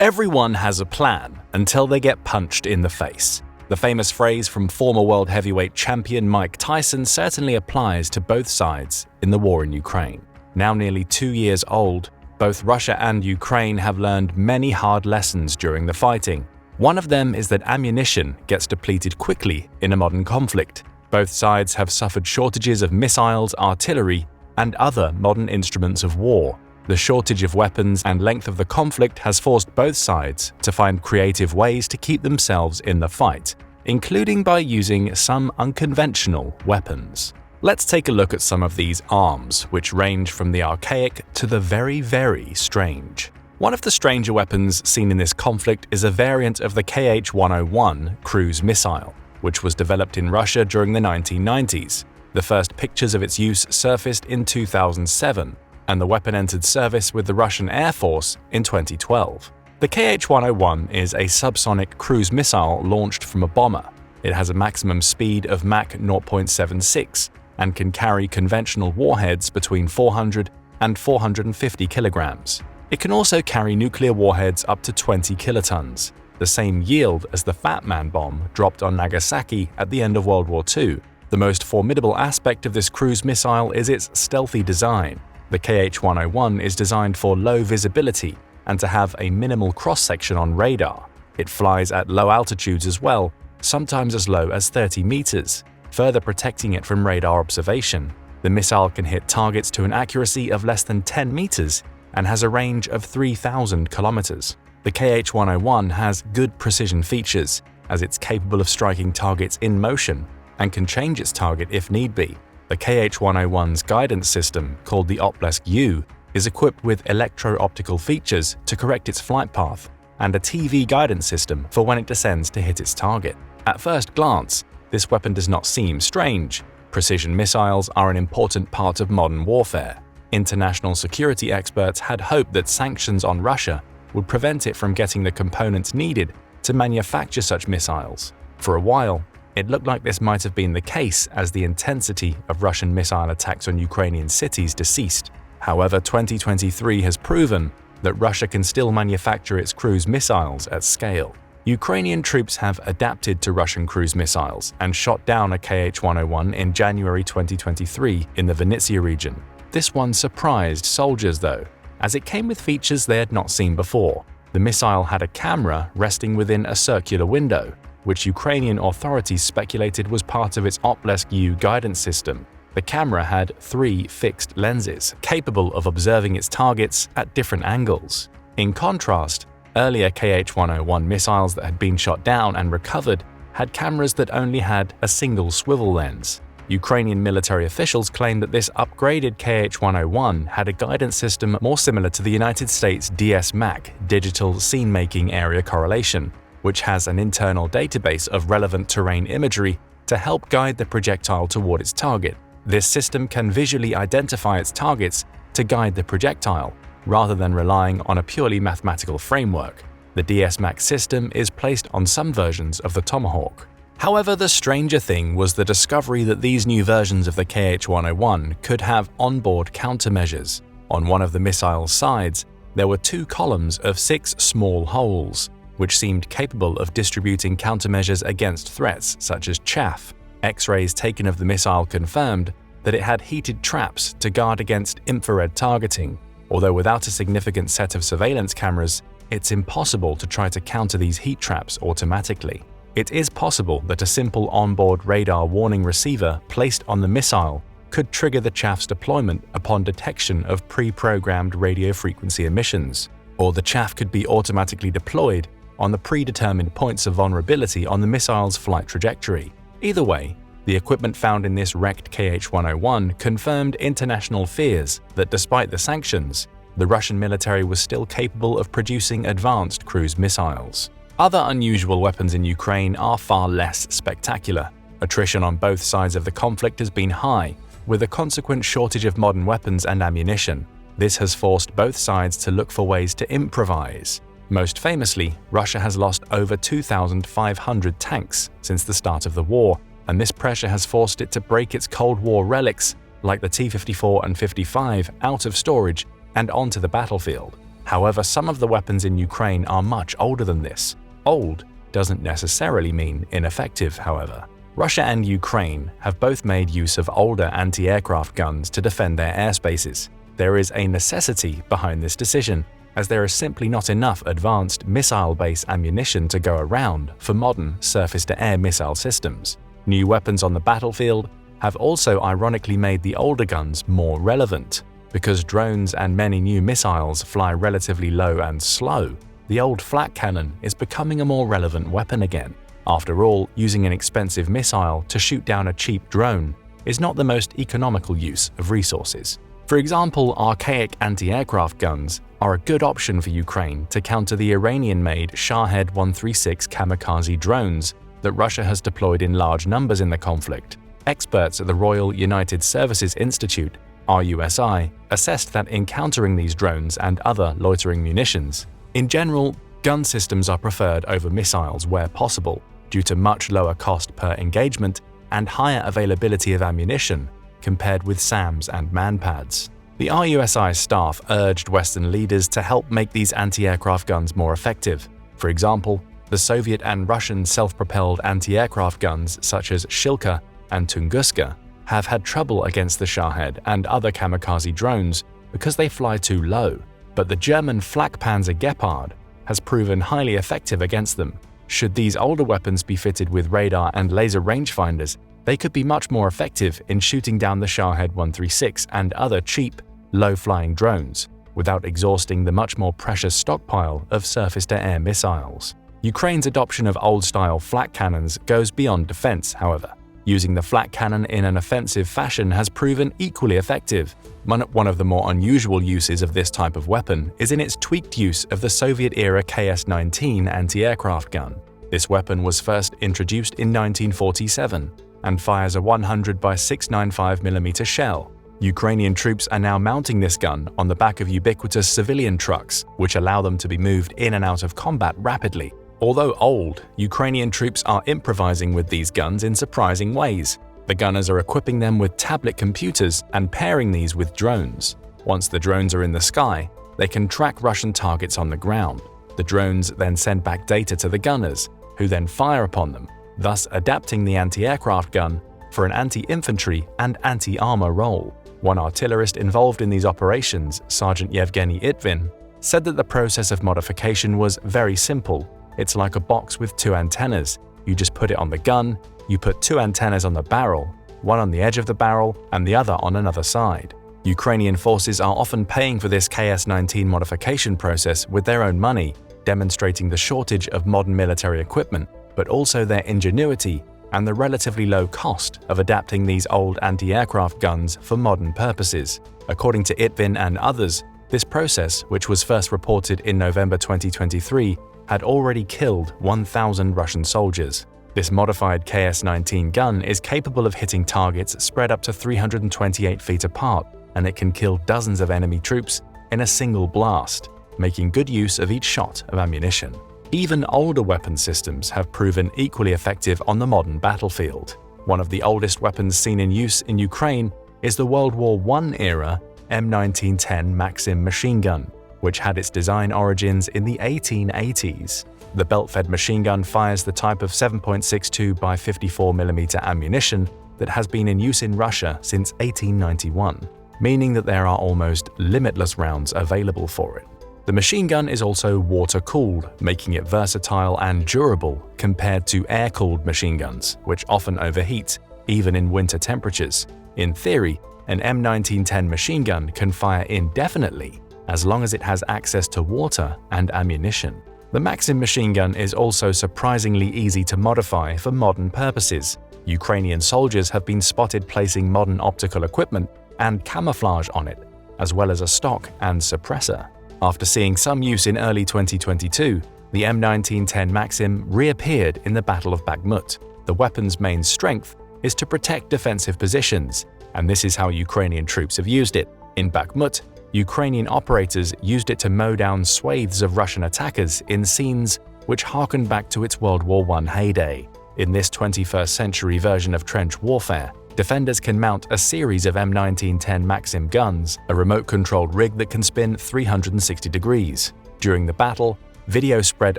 Everyone has a plan until they get punched in the face. The famous phrase from former world heavyweight champion Mike Tyson certainly applies to both sides in the war in Ukraine. Now nearly 2 years old, both Russia and Ukraine have learned many hard lessons during the fighting. One of them is that ammunition gets depleted quickly in a modern conflict. Both sides have suffered shortages of missiles, artillery, and other modern instruments of war. The shortage of weapons and length of the conflict has forced both sides to find creative ways to keep themselves in the fight, including by using some unconventional weapons. Let's take a look at some of these arms, which range from the archaic to the very, very strange. One of the stranger weapons seen in this conflict is a variant of the Kh-101 cruise missile, which was developed in Russia during the 1990s. The first pictures of its use surfaced in 2007, and the weapon entered service with the Russian Air Force in 2012. The Kh-101 is a subsonic cruise missile launched from a bomber. It has a maximum speed of Mach 0.76 and can carry conventional warheads between 400 and 450 kilograms. It can also carry nuclear warheads up to 20 kilotons, the same yield as the Fat Man bomb dropped on Nagasaki at the end of World War II. The most formidable aspect of this cruise missile is its stealthy design. The Kh-101 is designed for low visibility and to have a minimal cross-section on radar. It flies at low altitudes as well, sometimes as low as 30 meters, further protecting it from radar observation. The missile can hit targets to an accuracy of less than 10 meters and has a range of 3,000 kilometers. The Kh-101 has good precision features, as it's capable of striking targets in motion and can change its target if need be. The Kh-101's guidance system, called the Oplesk-U, is equipped with electro-optical features to correct its flight path and a TV guidance system for when it descends to hit its target. At first glance, this weapon does not seem strange. Precision missiles are an important part of modern warfare. International security experts had hoped that sanctions on Russia would prevent it from getting the components needed to manufacture such missiles. For a while, it looked like this might have been the case as the intensity of Russian missile attacks on Ukrainian cities deceased. However, 2023 has proven that Russia can still manufacture its cruise missiles at scale. Ukrainian troops have adapted to Russian cruise missiles and shot down a Kh-101 in January 2023 in the Vinnytsia region. This one surprised soldiers though, as it came with features they had not seen before. The missile had a camera resting within a circular window, which Ukrainian authorities speculated was part of its Oplesk-U guidance system. The camera had 3 fixed lenses, capable of observing its targets at different angles. In contrast, earlier Kh-101 missiles that had been shot down and recovered had cameras that only had a single swivel lens. Ukrainian military officials claimed that this upgraded Kh-101 had a guidance system more similar to the United States DSMAC, Digital Scene-Making Area Correlation, which has an internal database of relevant terrain imagery to help guide the projectile toward its target. This system can visually identify its targets to guide the projectile, rather than relying on a purely mathematical framework. The DSMAC system is placed on some versions of the Tomahawk. However, the stranger thing was the discovery that these new versions of the Kh-101 could have onboard countermeasures. On one of the missile's sides, there were 2 columns of 6 small holes, which seemed capable of distributing countermeasures against threats such as chaff. X-rays taken of the missile confirmed that it had heated traps to guard against infrared targeting. Although without a significant set of surveillance cameras, it's impossible to try to counter these heat traps automatically. It is possible that a simple onboard radar warning receiver placed on the missile could trigger the chaff's deployment upon detection of pre-programmed radio frequency emissions, or the chaff could be automatically deployed on the predetermined points of vulnerability on the missile's flight trajectory. Either way, the equipment found in this wrecked Kh-101 confirmed international fears that despite the sanctions, the Russian military was still capable of producing advanced cruise missiles. Other unusual weapons in Ukraine are far less spectacular. Attrition on both sides of the conflict has been high, with a consequent shortage of modern weapons and ammunition. This has forced both sides to look for ways to improvise. Most famously, Russia has lost over 2,500 tanks since the start of the war, and this pressure has forced it to break its Cold War relics, like the T-54 and 55, out of storage and onto the battlefield. However, some of the weapons in Ukraine are much older than this. Old doesn't necessarily mean ineffective, however. Russia and Ukraine have both made use of older anti-aircraft guns to defend their airspaces. There is a necessity behind this decision, as there is simply not enough advanced missile-based ammunition to go around for modern surface-to-air missile systems. New weapons on the battlefield have also ironically made the older guns more relevant. Because drones and many new missiles fly relatively low and slow, the old flak cannon is becoming a more relevant weapon again. After all, using an expensive missile to shoot down a cheap drone is not the most economical use of resources. For example, archaic anti-aircraft guns are a good option for Ukraine to counter the Iranian-made Shahed 136 kamikaze drones that Russia has deployed in large numbers in the conflict. Experts at the Royal United Services Institute (RUSI) assessed that in countering these drones and other loitering munitions, in general, gun systems are preferred over missiles where possible, due to much lower cost per engagement and higher availability of ammunition compared with SAMs and manpads. The RUSI staff urged Western leaders to help make these anti-aircraft guns more effective. For example, the Soviet and Russian self-propelled anti-aircraft guns such as Shilka and Tunguska have had trouble against the Shahed and other kamikaze drones because they fly too low, but the German Flakpanzer Gepard has proven highly effective against them. Should these older weapons be fitted with radar and laser rangefinders, they could be much more effective in shooting down the Shahed 136 and other cheap, low-flying drones, without exhausting the much more precious stockpile of surface-to-air missiles. Ukraine's adoption of old-style flak cannons goes beyond defense, however. Using the flak cannon in an offensive fashion has proven equally effective. One of the more unusual uses of this type of weapon is in its tweaked use of the Soviet-era KS-19 anti-aircraft gun. This weapon was first introduced in 1947 and fires a 100 by 695mm shell. Ukrainian troops are now mounting this gun on the back of ubiquitous civilian trucks, which allow them to be moved in and out of combat rapidly. Although old, Ukrainian troops are improvising with these guns in surprising ways. The gunners are equipping them with tablet computers and pairing these with drones. Once the drones are in the sky, they can track Russian targets on the ground. The drones then send back data to the gunners, who then fire upon them, thus adapting the anti-aircraft gun for an anti-infantry and anti-armor role. One artillerist involved in these operations, Sergeant Yevgeny Itvin, said that the process of modification was very simple. It's like a box with two antennas. You just put it on the gun, you put two antennas on the barrel, one on the edge of the barrel and the other on another side. Ukrainian forces are often paying for this KS-19 modification process with their own money, demonstrating the shortage of modern military equipment, but also their ingenuity and the relatively low cost of adapting these old anti-aircraft guns for modern purposes. According to Itvin and others, this process, which was first reported in November 2023, had already killed 1,000 Russian soldiers. This modified KS-19 gun is capable of hitting targets spread up to 328 feet apart, and it can kill dozens of enemy troops in a single blast, making good use of each shot of ammunition. Even older weapon systems have proven equally effective on the modern battlefield. One of the oldest weapons seen in use in Ukraine is the World War I-era M1910 Maxim machine gun, which had its design origins in the 1880s. The belt-fed machine gun fires the type of 7.62 by 54mm ammunition that has been in use in Russia since 1891, meaning that there are almost limitless rounds available for it. The machine gun is also water-cooled, making it versatile and durable compared to air-cooled machine guns, which often overheat, even in winter temperatures. In theory, an M1910 machine gun can fire indefinitely, as long as it has access to water and ammunition. The Maxim machine gun is also surprisingly easy to modify for modern purposes. Ukrainian soldiers have been spotted placing modern optical equipment and camouflage on it, as well as a stock and suppressor. After seeing some use in early 2022, the M1910 Maxim reappeared in the Battle of Bakhmut. The weapon's main strength is to protect defensive positions, and this is how Ukrainian troops have used it. In Bakhmut, Ukrainian operators used it to mow down swathes of Russian attackers in scenes which harken back to its World War I heyday. In this 21st century version of trench warfare, Defenders can mount a series of M1910 Maxim guns, a remote-controlled rig that can spin 360 degrees. During the battle, video spread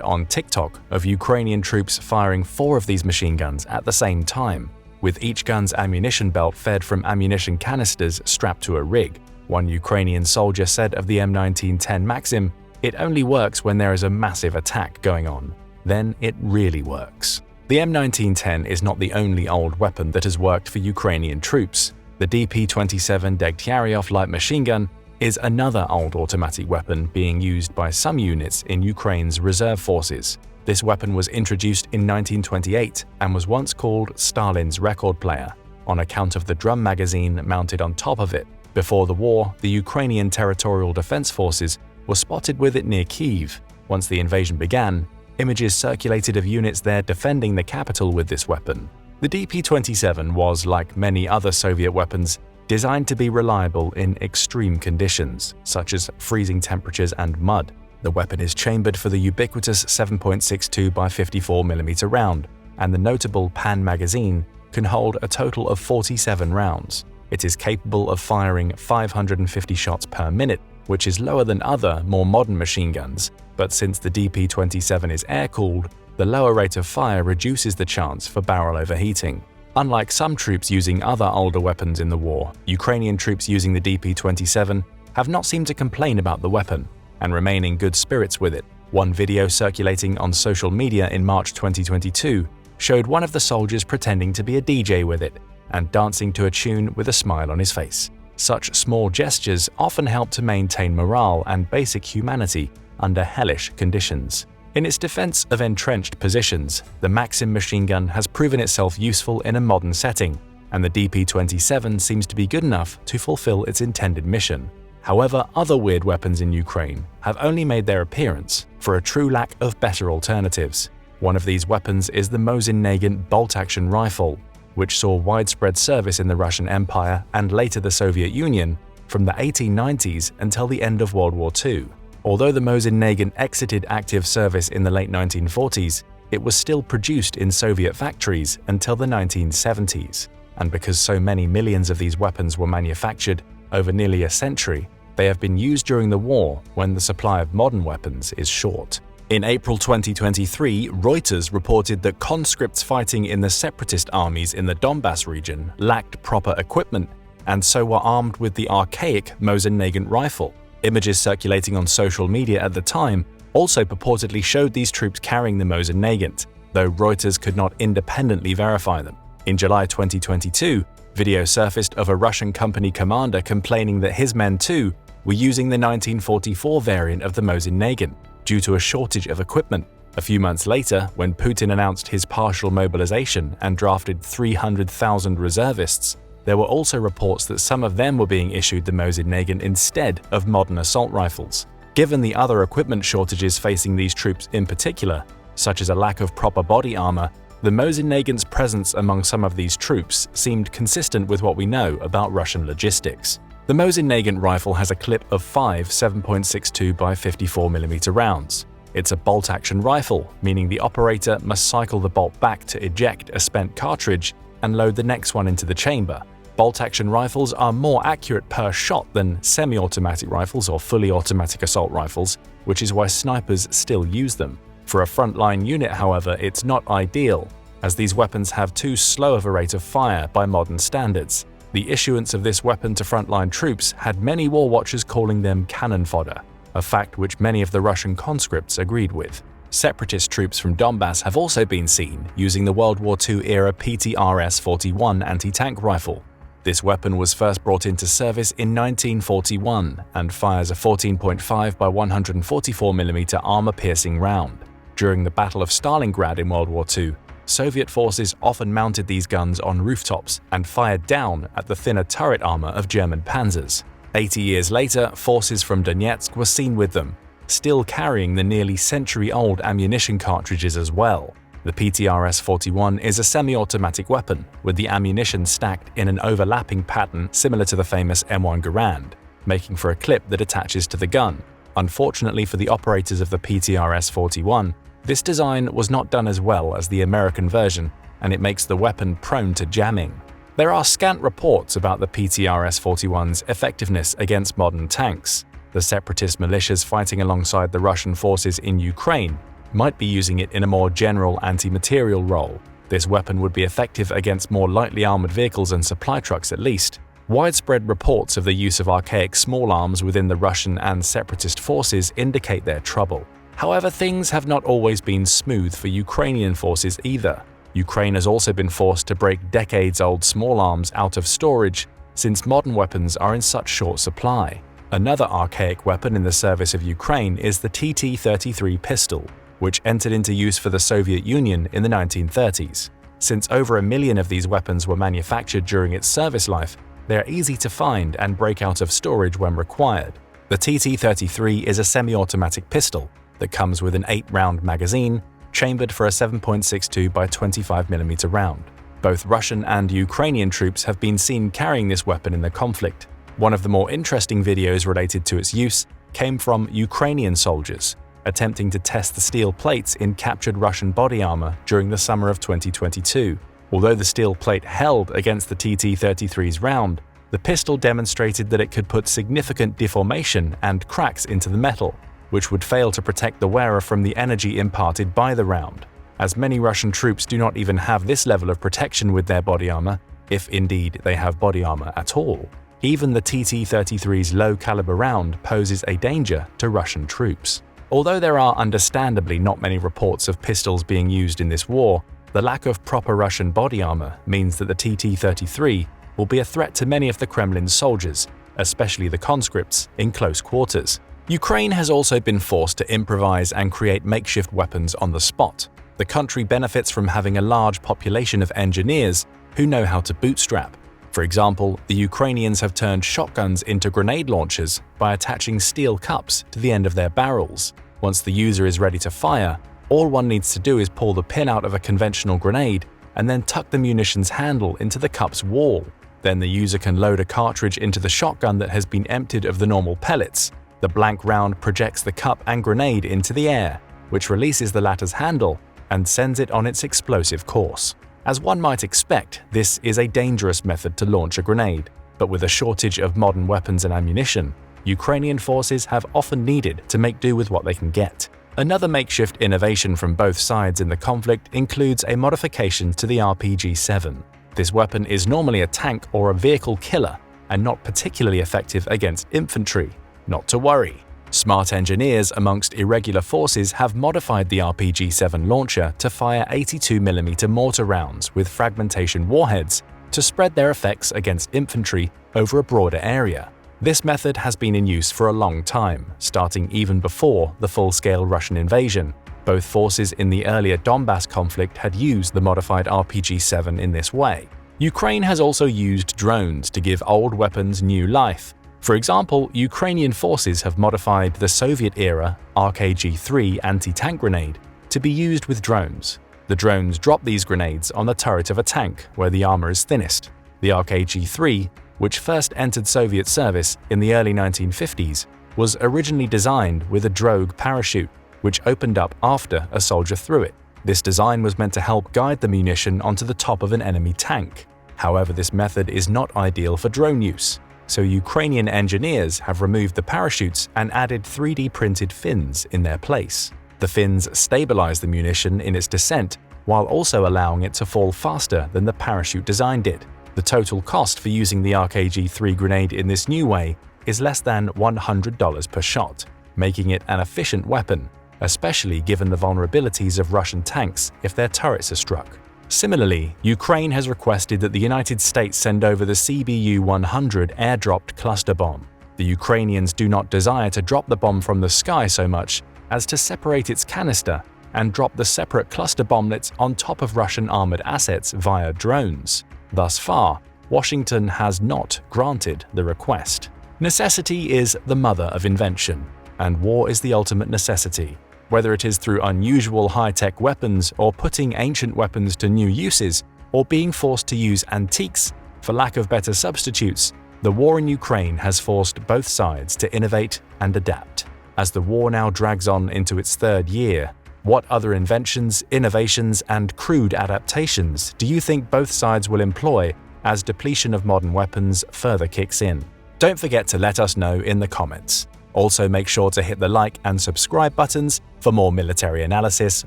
on TikTok of Ukrainian troops firing 4 of these machine guns at the same time, with each gun's ammunition belt fed from ammunition canisters strapped to a rig. One Ukrainian soldier said of the M1910 Maxim, "It only works when there is a massive attack going on. Then it really works." The M1910 is not the only old weapon that has worked for Ukrainian troops. The DP-27 Degtyaryov light machine gun is another old automatic weapon being used by some units in Ukraine's reserve forces. This weapon was introduced in 1928 and was once called Stalin's record player, on account of the drum magazine mounted on top of it. Before the war, the Ukrainian Territorial Defense Forces were spotted with it near Kyiv. Once the invasion began, images circulated of units there defending the capital with this weapon. The DP-27 was, like many other Soviet weapons, designed to be reliable in extreme conditions, such as freezing temperatures and mud. The weapon is chambered for the ubiquitous 7.62 by 54mm round, and the notable Pan magazine can hold a total of 47 rounds. It is capable of firing 550 shots per minute, which is lower than other, more modern machine guns, but since the DP-27 is air-cooled, the lower rate of fire reduces the chance for barrel overheating. Unlike some troops using other older weapons in the war, Ukrainian troops using the DP-27 have not seemed to complain about the weapon and remain in good spirits with it. One video circulating on social media in March 2022 showed one of the soldiers pretending to be a DJ with it and dancing to a tune with a smile on his face. Such small gestures often help to maintain morale and basic humanity under hellish conditions. In its defense of entrenched positions, the Maxim machine gun has proven itself useful in a modern setting, and the DP-27 seems to be good enough to fulfill its intended mission. However, other weird weapons in Ukraine have only made their appearance for a true lack of better alternatives. One of these weapons is the Mosin-Nagant bolt-action rifle, which saw widespread service in the Russian Empire and later the Soviet Union from the 1890s until the end of World War II. Although the Mosin-Nagant exited active service in the late 1940s, it was still produced in Soviet factories until the 1970s. And because so many millions of these weapons were manufactured over nearly a century, they have been used during the war when the supply of modern weapons is short. In April 2023, Reuters reported that conscripts fighting in the separatist armies in the Donbass region lacked proper equipment and so were armed with the archaic Mosin-Nagant rifle. Images circulating on social media at the time also purportedly showed these troops carrying the Mosin-Nagant, though Reuters could not independently verify them. In July 2022, video surfaced of a Russian company commander complaining that his men too were using the 1944 variant of the Mosin-Nagant due to a shortage of equipment. A few months later, when Putin announced his partial mobilization and drafted 300,000 reservists, there were also reports that some of them were being issued the Mosin-Nagant instead of modern assault rifles. Given the other equipment shortages facing these troops in particular, such as a lack of proper body armor, the Mosin-Nagant's presence among some of these troops seemed consistent with what we know about Russian logistics. The Mosin-Nagant rifle has a clip of 5 7.62 by 54mm rounds. It's a bolt-action rifle, meaning the operator must cycle the bolt back to eject a spent cartridge and load the next one into the chamber. Bolt-action rifles are more accurate per shot than semi-automatic rifles or fully automatic assault rifles, which is why snipers still use them. For a frontline unit, however, it's not ideal, as these weapons have too slow of a rate of fire by modern standards. The issuance of this weapon to frontline troops had many war watchers calling them cannon fodder, a fact which many of the Russian conscripts agreed with. Separatist troops from Donbass have also been seen using the World War II-era PTRS-41 anti-tank rifle. This weapon was first brought into service in 1941 and fires a 14.5 by 144mm armor-piercing round. During the Battle of Stalingrad in World War II, Soviet forces often mounted these guns on rooftops and fired down at the thinner turret armor of German panzers. 80 years later, forces from Donetsk were seen with them, still carrying the nearly century-old ammunition cartridges as well. The PTRS-41 is a semi-automatic weapon, with the ammunition stacked in an overlapping pattern similar to the famous M1 Garand, making for a clip that attaches to the gun. Unfortunately for the operators of the PTRS-41, this design was not done as well as the American version, and it makes the weapon prone to jamming. There are scant reports about the PTRS-41's effectiveness against modern tanks. The separatist militias fighting alongside the Russian forces in Ukraine might be using it in a more general anti-material role. This weapon would be effective against more lightly armored vehicles and supply trucks at least. Widespread reports of the use of archaic small arms within the Russian and separatist forces indicate their trouble. However, things have not always been smooth for Ukrainian forces either. Ukraine has also been forced to break decades-old small arms out of storage since modern weapons are in such short supply. Another archaic weapon in the service of Ukraine is the TT-33 pistol, which entered into use for the Soviet Union in the 1930s. Since over 1 million of these weapons were manufactured during its service life, they are easy to find and break out of storage when required. The TT-33 is a semi-automatic pistol that comes with an 8-round magazine, chambered for a 7.62 by 25mm round. Both Russian and Ukrainian troops have been seen carrying this weapon in the conflict. One of the more interesting videos related to its use came from Ukrainian soldiers attempting to test the steel plates in captured Russian body armor during the summer of 2022. Although the steel plate held against the TT-33's round, the pistol demonstrated that it could put significant deformation and cracks into the metal, which would fail to protect the wearer from the energy imparted by the round. As many Russian troops do not even have this level of protection with their body armor, if indeed they have body armor at all. Even the TT-33's low-caliber round poses a danger to Russian troops. Although there are understandably not many reports of pistols being used in this war, the lack of proper Russian body armor means that the TT-33 will be a threat to many of the Kremlin's soldiers, especially the conscripts, in close quarters. Ukraine has also been forced to improvise and create makeshift weapons on the spot. The country benefits from having a large population of engineers who know how to bootstrap. For example, the Ukrainians have turned shotguns into grenade launchers by attaching steel cups to the end of their barrels. Once the user is ready to fire, all one needs to do is pull the pin out of a conventional grenade and then tuck the munition's handle into the cup's wall. Then the user can load a cartridge into the shotgun that has been emptied of the normal pellets. The blank round projects the cup and grenade into the air, which releases the latter's handle and sends it on its explosive course. As one might expect, this is a dangerous method to launch a grenade, but with a shortage of modern weapons and ammunition, Ukrainian forces have often needed to make do with what they can get. Another makeshift innovation from both sides in the conflict includes a modification to the RPG-7. This weapon is normally a tank or a vehicle killer and not particularly effective against infantry. Not to worry. Smart engineers amongst irregular forces have modified the RPG-7 launcher to fire 82mm mortar rounds with fragmentation warheads to spread their effects against infantry over a broader area. This method has been in use for a long time, starting even before the full-scale Russian invasion. Both forces in the earlier Donbass conflict had used the modified RPG-7 in this way. Ukraine has also used drones to give old weapons new life. For example, Ukrainian forces have modified the Soviet-era RKG-3 anti-tank grenade to be used with drones. The drones drop these grenades on the turret of a tank where the armor is thinnest. The RKG-3, which first entered Soviet service in the early 1950s, was originally designed with a drogue parachute, which opened up after a soldier threw it. This design was meant to help guide the munition onto the top of an enemy tank. However, this method is not ideal for drone use, so Ukrainian engineers have removed the parachutes and added 3D printed fins in their place. The fins stabilize the munition in its descent while also allowing it to fall faster than the parachute design did. The total cost for using the RKG-3 grenade in this new way is less than $100 per shot, making it an efficient weapon, especially given the vulnerabilities of Russian tanks if their turrets are struck. Similarly, Ukraine has requested that the United States send over the CBU-100 air-dropped cluster bomb. The Ukrainians do not desire to drop the bomb from the sky so much as to separate its canister and drop the separate cluster bomblets on top of Russian armored assets via drones. Thus far, Washington has not granted the request. Necessity is the mother of invention, and war is the ultimate necessity. Whether it is through unusual high-tech weapons or putting ancient weapons to new uses, or being forced to use antiques for lack of better substitutes, the war in Ukraine has forced both sides to innovate and adapt. As the war now drags on into its third year, what other inventions, innovations, and crude adaptations do you think both sides will employ as depletion of modern weapons further kicks in? Don't forget to let us know in the comments. Also, make sure to hit the like and subscribe buttons for more military analysis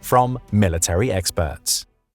from military experts.